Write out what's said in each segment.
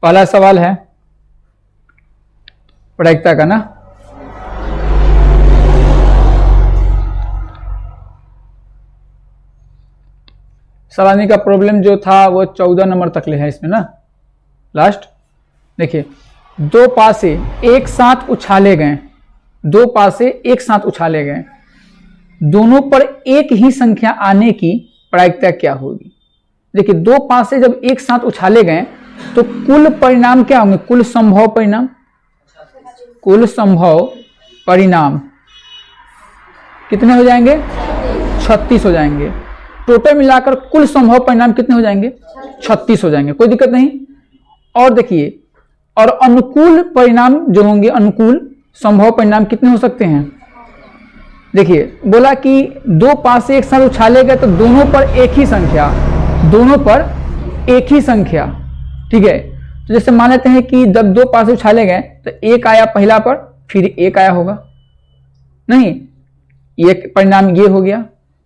पहला सवाल है प्रायिकता का ना। सवाल का प्रॉब्लम जो था वो 14 नंबर तक ले है इसमें ना। लास्ट देखिए, दो पासे एक साथ उछाले गए, दो पासे एक साथ उछाले गए, दोनों पर एक ही संख्या आने की प्रायिकता क्या होगी। देखिए, दो पासे जब एक साथ उछाले गए तो कुल परिणाम क्या होंगे, कुल संभव परिणाम, कुल संभव परिणाम कितने हो जाएंगे, 36 हो जाएंगे। टोटल मिलाकर कुल संभव परिणाम कितने हो जाएंगे, 36 हो जाएंगे, कोई दिक्कत नहीं। और देखिए, और अनुकूल परिणाम जो होंगे, अनुकूल संभव परिणाम कितने हो सकते हैं। देखिए, बोला कि दो पासे एक साथ उछाले गए तो दोनों पर एक ही संख्या, दोनों पर एक ही संख्या, ठीक है। तो जैसे मान लेते हैं कि जब दो पासे उछाले गए तो एक आया पहला पर, फिर एक आया होगा, नहीं, एक परिणाम ये हो गया,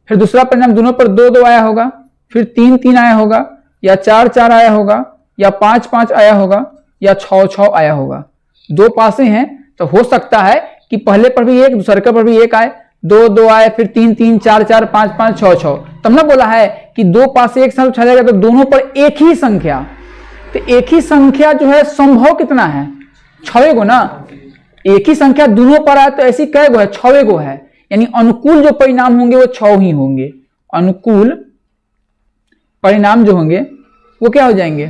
फिर दूसरा परिणाम दोनों पर दो दो आया होगा, फिर तीन तीन आया होगा, या चार चार आया होगा, या पांच पांच आया होगा, या छह छह आया होगा। दो पासे हैं तो हो सकता है कि पहले पर भी एक, दूसरे पर भी एक आए, दो दो आए, फिर तीन तीन, चार चार, पांच पांच, छह छह। तब ना बोला है कि दो पासे एक साथ उछाला जाएगा तो दोनों पर एक ही संख्या, तो एक ही संख्या जो है संभव कितना है, 6 गो ना। एक ही संख्या दोनों पर आए तो ऐसी कै गो है, 6 गो है, यानी अनुकूल जो परिणाम होंगे वो 6 ही होंगे। अनुकूल परिणाम जो होंगे वो क्या हो जाएंगे,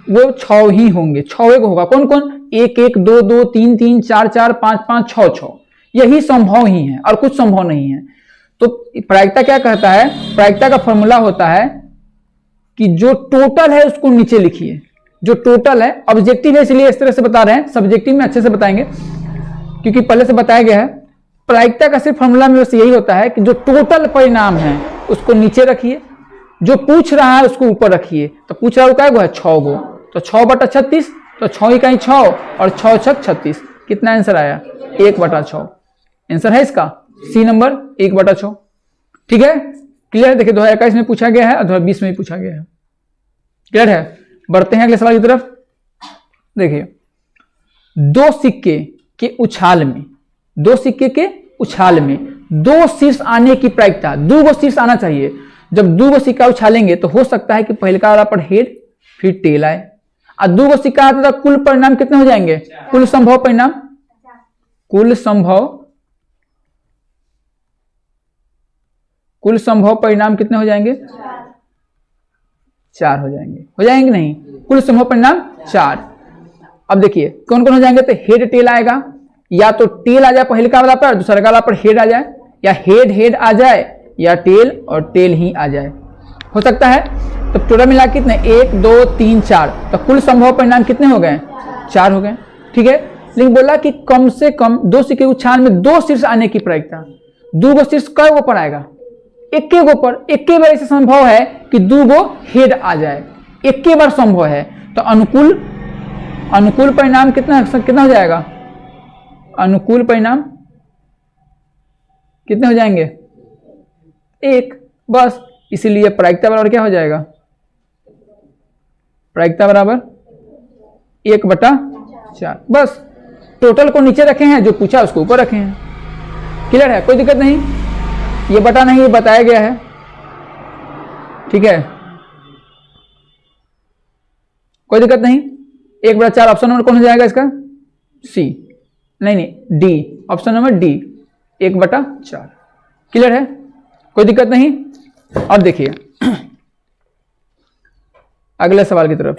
वो 6 ही होंगे, 6 गो होगा। कौन कौन, एक एक, दो दो, तीन तीन, चार चार, पांच पांच, छह छह, यही संभव ही है और कुछ संभव नहीं है। तो प्रायिकता क्या कहता है, प्रायिकता का फॉर्मूला होता है कि जो टोटल है उसको नीचे लिखिए, जो टोटल है। ऑब्जेक्टिव है इसलिए इस तरह से बता रहे हैं, सब्जेक्टिव में अच्छे से बताएंगे क्योंकि पहले से बताया गया है। प्रायिकता का सिर्फ फॉर्मूला में बस यही होता है कि जो टोटल परिणाम है उसको नीचे रखिए, जो पूछ रहा है उसको ऊपर रखिए। तो पूछ रहा है क्या गो है, 6 गो, तो 6/36, तो 6 ही कहीं 6 और 6 6 36, कितना आंसर आया, 1/6 आंसर है इसका, सी नंबर 1/6। ठीक है, क्लियर है। देखिए 2021 में पूछा गया है और 2020 में भी पूछा गया है, क्लियर है। बढ़ते हैं अगले सवाल की तरफ। देखिए, दो सिक्के के उछाल में, दो सिक्के के उछाल में दो शीर्ष आने की प्रायिकता, 2 गो शीर्ष आना चाहिए। जब 2 गो सिक्का उछालेंगे तो हो सकता है कि पहले का वाला पर हेड फिर टेल आए, और 2 गो सिक्का आता तो कुल परिणाम कितने हो जाएंगे, कुल संभव परिणाम, कुल संभव परिणाम कितने हो जाएंगे, 4 हो जाएंगे, हो जाएंगे नहीं, कुल संभव परिणाम 4। अब देखिए कौन कौन हो जाएंगे, तो हेड टेल आएगा, या तो टेल आ जाए पहले का वाला पर, दूसरा का वाला पर हेड आ जाए, या हेड हेड आ जाए, या टेल और टेल ही आ जाए, हो सकता है। तो टोटल मिला कितने, 1 2 3 4, तो कुल संभव परिणाम कितने हो गए, 4 हो गए। ठीक है, लेकिन बोला कि कम से कम 2 सिक्के उछाल में 2 शीर्ष आने की प्रायिकता, 2 गो शीर्ष कै गो पर आएगा, 1 गो पर। 1 बार ऐसे संभव है कि 2 गो हेड आ जाए, 1 बार संभव है। तो अनुकूल परिणाम कितना हो जाएगा, अनुकूल परिणाम कितने हो जाएंगे, 1 बस। इसीलिए प्रायिकता बराबर क्या हो जाएगा, प्रायिकता बराबर 1/4 बस। टोटल को नीचे रखे हैं, जो पूछा उसको ऊपर रखे हैं, क्लियर है, कोई दिक्कत नहीं। ये बटा नहीं, ये बताया गया है, ठीक है, कोई दिक्कत नहीं। 1/4 ऑप्शन नंबर कौन हो जाएगा इसका, सी, नहीं D, option number D 1/4, clear है, कोई दिक्कत नहीं। अब देखिए अगले सवाल की तरफ।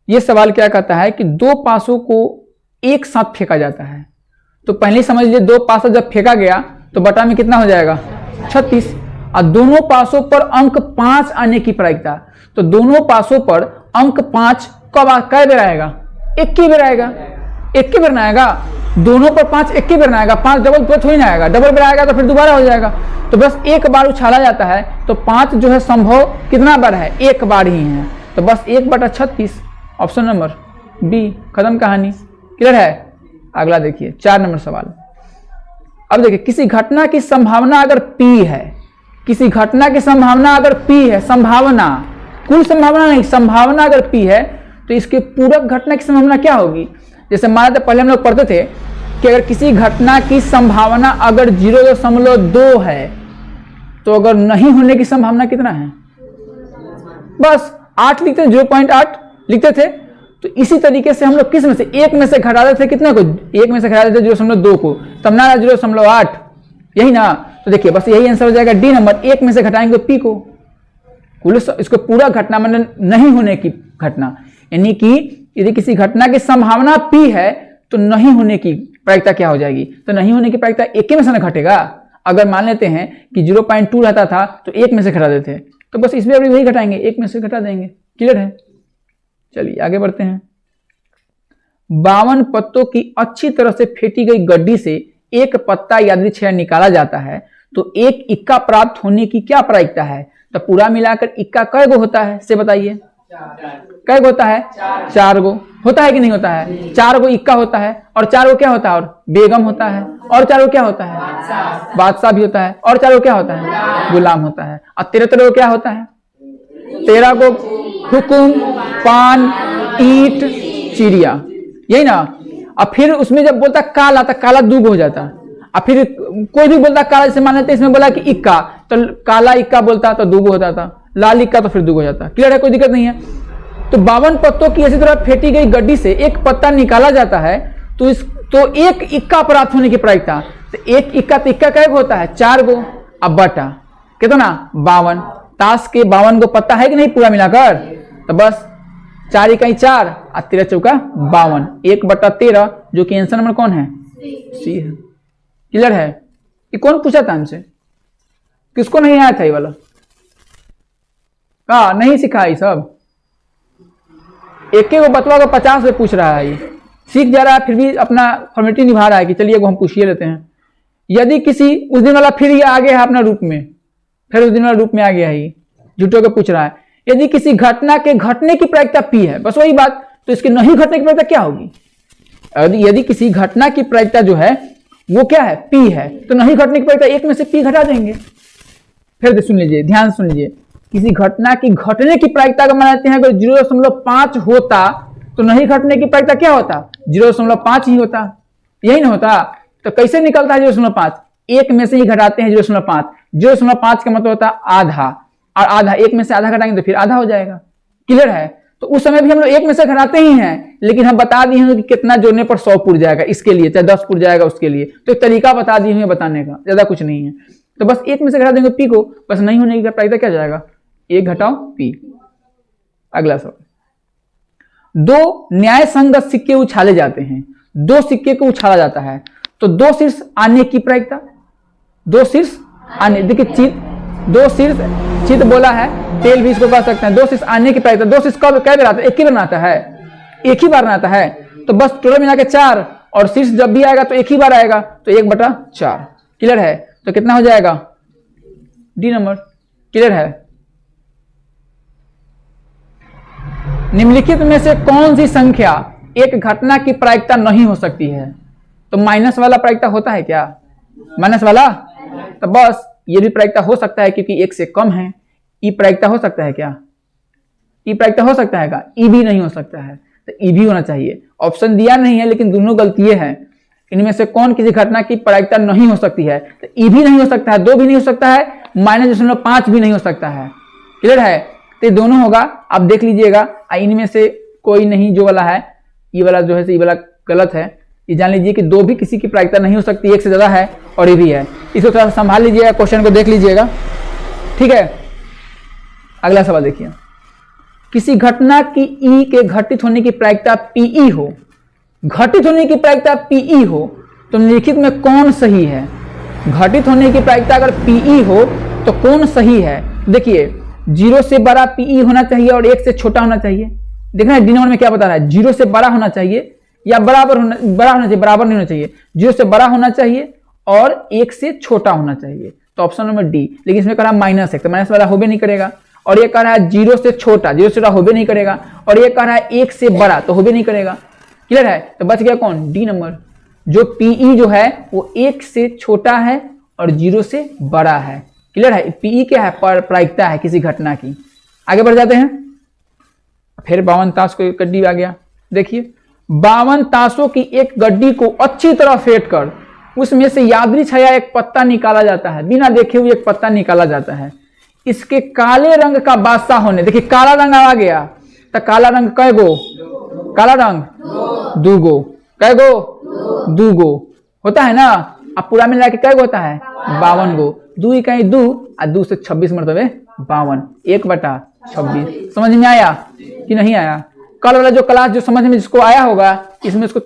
यह सवाल क्या कहता है कि 2 पासों को एक साथ फेंका जाता है। तो पहले ही समझ लीजिए 2 पासा जब फेंका गया तो बटा में कितना हो जाएगा, 36, और दोनों पासों पर अंक 5 आने की प्रायिकता। तो दोनों पासों पर अंक 5 कब कै बेर आएगा, 1 बार आएगा, 1 बार ना आएगा, दोनों पर 5 1 बार ना आएगा, 5 डबल तो थोड़ी ना आएगा, डबल बार आएगा तो फिर दोबारा हो जाएगा। तो बस 1 बार उछाला जाता है, तो 5 जो है संभव कितना बार है, 1 बार ही है। तो बस 1/36, ऑप्शन नंबर बी, खत्म कहानी, क्लियर है। अगला देखिए 4 नंबर सवाल। अब देखिए, किसी घटना की संभावना अगर P है, किसी घटना की संभावना अगर P है, संभावना, कुल संभावना नहीं, संभावना अगर P है, तो इसके पूरक घटना की संभावना क्या होगी? जैसे मान लेते पहले हम लोग पढ़ते थे कि अगर किसी घटना की संभावना अगर 0.2 है तो अगर नहीं होने की संभावना कितना है? बस 8 लिखते थे, 0.8 लिखते थे। तो इसी तरीके से हम लोग किस में से एक में से घटा देते थे, कितने को? एक में से घटा देते 0.2 को, तब ना 0.8, यही ना। तो देखिए बस यही आंसर हो जाएगा डी नंबर। एक में से घटाएंगे पी को, कुल इसको पूरा घटना मतलब नहीं होने की घटना, यानी कि यदि किसी घटना की संभावना पी है तो नहीं होने की प्रायिकता क्या हो जाएगी? तो नहीं होने की प्रायिकता एक में से ना घटेगा। अगर मान लेते हैं कि 0.2 रहता था तो एक में से घटा देते, तो बस इसमें अभी वही घटाएंगे, एक में से घटा देंगे। क्लियर है? चलिए आगे बढ़ते हैं। 52 पत्तों की अच्छी तरह से फेंटी गई गड्डी से एक पत्ता यादृच्छिक निकाला जाता है तो एक इक्का प्राप्त होने की क्या प्रायिकता है? तो पूरा मिलाकर इक्का कै गो होता है से बताइए? कै गो होता है? 4 गो होता है कि नहीं होता है? 4 गो इक्का होता है, और 4 गो क्या होता है? और बेगम होता है, और 4 गो क्या होता है? बादशाह भी होता है, और 4 गो क्या होता है? गुलाम होता है। और 13 गो क्या होता है? 13 गो हुकुम, पान, ईंट, चिड़िया, यही ना। अब फिर उसमें जब बोलता काला तो काला 2 गो हो जाता। अब फिर कोई भी बोलता काला, जैसे मान लेते इसमें बोला कि इक्का, तो काला इक्का बोलता तो 2 गो होता था, लाल इक्का तो फिर 2 गो हो जाता। क्लियर है? कोई दिक्कत नहीं है। तो 52 पत्तों की इसी तरह फेंटी गई गड्डी से एक पत्ता निकाला जाता है तो एक इक्का प्राप्त होने की प्रायिकता, तो एक इक्का तो इक्का कै गो होता है? 4 गो। अब बटा कितना? 52। ताश के 52 गो पत्ता है कि नहीं पूरा मिलाकर? तो बस 4 इकाई 4 और 13 चौका 52, 1/13, जो कि आंसर नंबर कौन है? सी है। क्लियर है? ये कौन पूछा था हमसे? किसको नहीं आया था ये वाला? हाँ, नहीं सिखा ये सब। एक बतवा को 50 में पूछ रहा है, ये सीख जा रहा है फिर भी अपना फॉर्मेलिटी निभा रहा है कि चलिए वो हम पूछिए लेते हैं। यदि किसी उस दिन वाला फिर ये आ गया है अपना रूप में, फिर उस दिन वाला रूप में आ गया है, ये झूठों को पूछ रहा है। यदि किसी घटना के घटने की प्रायिकता पी है, बस वही बात, तो इसके नहीं घटने की प्रायिकता क्या होगी? यदि किसी घटना की प्रायिकता जो है वो क्या है? पी है, तो नहीं घटने की प्रायिकता एक में से पी घटा देंगे। फिर सुन लीजिए, ध्यान सुन लीजिए, किसी घटना की घटने की प्रायिकता का मानते हैं अगर 0.5 होता तो नहीं घटने की प्रायिकता क्या होता? 0.5 ही होता, यही ना होता। तो कैसे निकलता है 0.5? एक में से ही घटाते हैं 0.5। 0.5 का मतलब होता है आधा, और आधा एक में से आधा घटाएंगे तो फिर आधा हो जाएगा। क्लियर है? तो उस समय भी हम लोग एक में से घटाते ही हैं, लेकिन हम बता दिए हैं कि कितना जोड़ने पर 100 पुर जाएगा, इसके लिए चाहे 10 पुर जाएगा उसके लिए। तो एक तरीका बता दिए हैं बताने का, ज्यादा कुछ नहीं है। तो बस एक में से घटा देंगे पी को, बस नहीं होने की प्रायिकता क्या जाएगा? 1 घटाओ पी। अगला सवाल। 2 न्याय संगत सिक्के उछाले जाते हैं, 2 सिक्के को उछाला जाता है तो 2 शीर्ष आने की प्रायिकता, 2 शीर्ष आने, देखिए 2 शीर्ष चित बोला है, तेल भी इसको कह सकते हैं। 2 शीर्ष आने की प्रायिकता, 2 शीर्ष कब कै बार आता है? एक ही बार आता है, एक ही बार आता है। तो बस टोटल मिला के 4, और शीर्ष जब भी आएगा तो एक ही बार आएगा, तो 1/4। क्लियर है? तो कितना हो जाएगा? D number. क्लियर है? निम्नलिखित में से कौन सी संख्या एक घटना की प्रायिकता नहीं हो सकती है? तो माइनस वाला प्रायिकता होता है क्या? माइनस वाला, तो बस ये भी प्रायिकता हो सकता है क्योंकि 1 से कम है। ई प्रायिकता हो सकता है क्या? ई प्रायिकता हो सकता है क्या? ई भी नहीं हो सकता है, तो ई भी होना चाहिए। ऑप्शन दिया नहीं है लेकिन दोनों गलतियां हैं। इनमें से कौन किसी घटना की प्रायिकता नहीं हो सकती है? तो ई भी नहीं हो सकता है, 2 भी नहीं हो सकता है, -0.5 भी नहीं हो सकता है। क्लियर है? तो ये दोनों होगा, आप देख लीजिएगा। इनमें से कोई नहीं, जो वाला है ये वाला जो है ये वाला गलत है। ये जान लीजिए कि 2 भी किसी की प्रायिकता नहीं हो सकती, 1 से ज्यादा है और ये भी है। इसको थोड़ा संभाल लीजिएगा, क्वेश्चन को देख लीजिएगा। ठीक है? अगला सवाल देखिए। किसी घटना की ई के घटित होने की प्रायिकता पीई हो, घटित होने की प्रायिकता पीई हो तो निम्नलिखित में कौन सही है? घटित होने की प्रायिकता अगर पीई हो तो कौन सही है? देखिए 0 से बड़ा पीई होना चाहिए और 1 से छोटा होना चाहिए। देखना डी नंबर में क्या बता रहा है? 0 से बड़ा होना चाहिए या बराबर होना, बड़ा होना चाहिए, बराबर नहीं होना चाहिए। 0 से बड़ा होना चाहिए और 1 से छोटा होना चाहिए, तो ऑप्शन नंबर डी। लेकिन इसमें कह रहा -1, तो माइनस वाला होबे नहीं करेगा। और ये कह रहा है 0 से छोटा, 0 से छोटा होबे नहीं करेगा। और ये कह रहा है 1 से बड़ा, तो होबे नहीं करेगा। क्लियर है? तो बच गया कौन? D number. जो पीई जो है वो 1 से छोटा है और 0 से बड़ा है। क्लियर है? पीई क्या है? प्रायिकता है किसी घटना की। आगे बढ़ जाते हैं। फिर 52 ताश को एक गड्डी आ गया। देखिए 52 ताशों की एक गड्डी को अच्छी तरह फेंट कर उसमें से यादृ छाया एक पत्ता निकाला जाता है, बिना देखे हुए एक पत्ता निकाला जाता है। इसके काले रंग का बादशाह होने, देखिए काला रंग आ गया, तो काला रंग कै गो, काला रंग दू गो, कै गो, दू गो होता है ना। अब पूरा मिला के कै गो होता है, 52 गो। दू इकाई दू और 2 से 26 मरतबे 52, 1/26। समझ में आया कि नहीं आया? कल वाला जो क्लास जो समझ में जिसको आया होगा इसमें इसको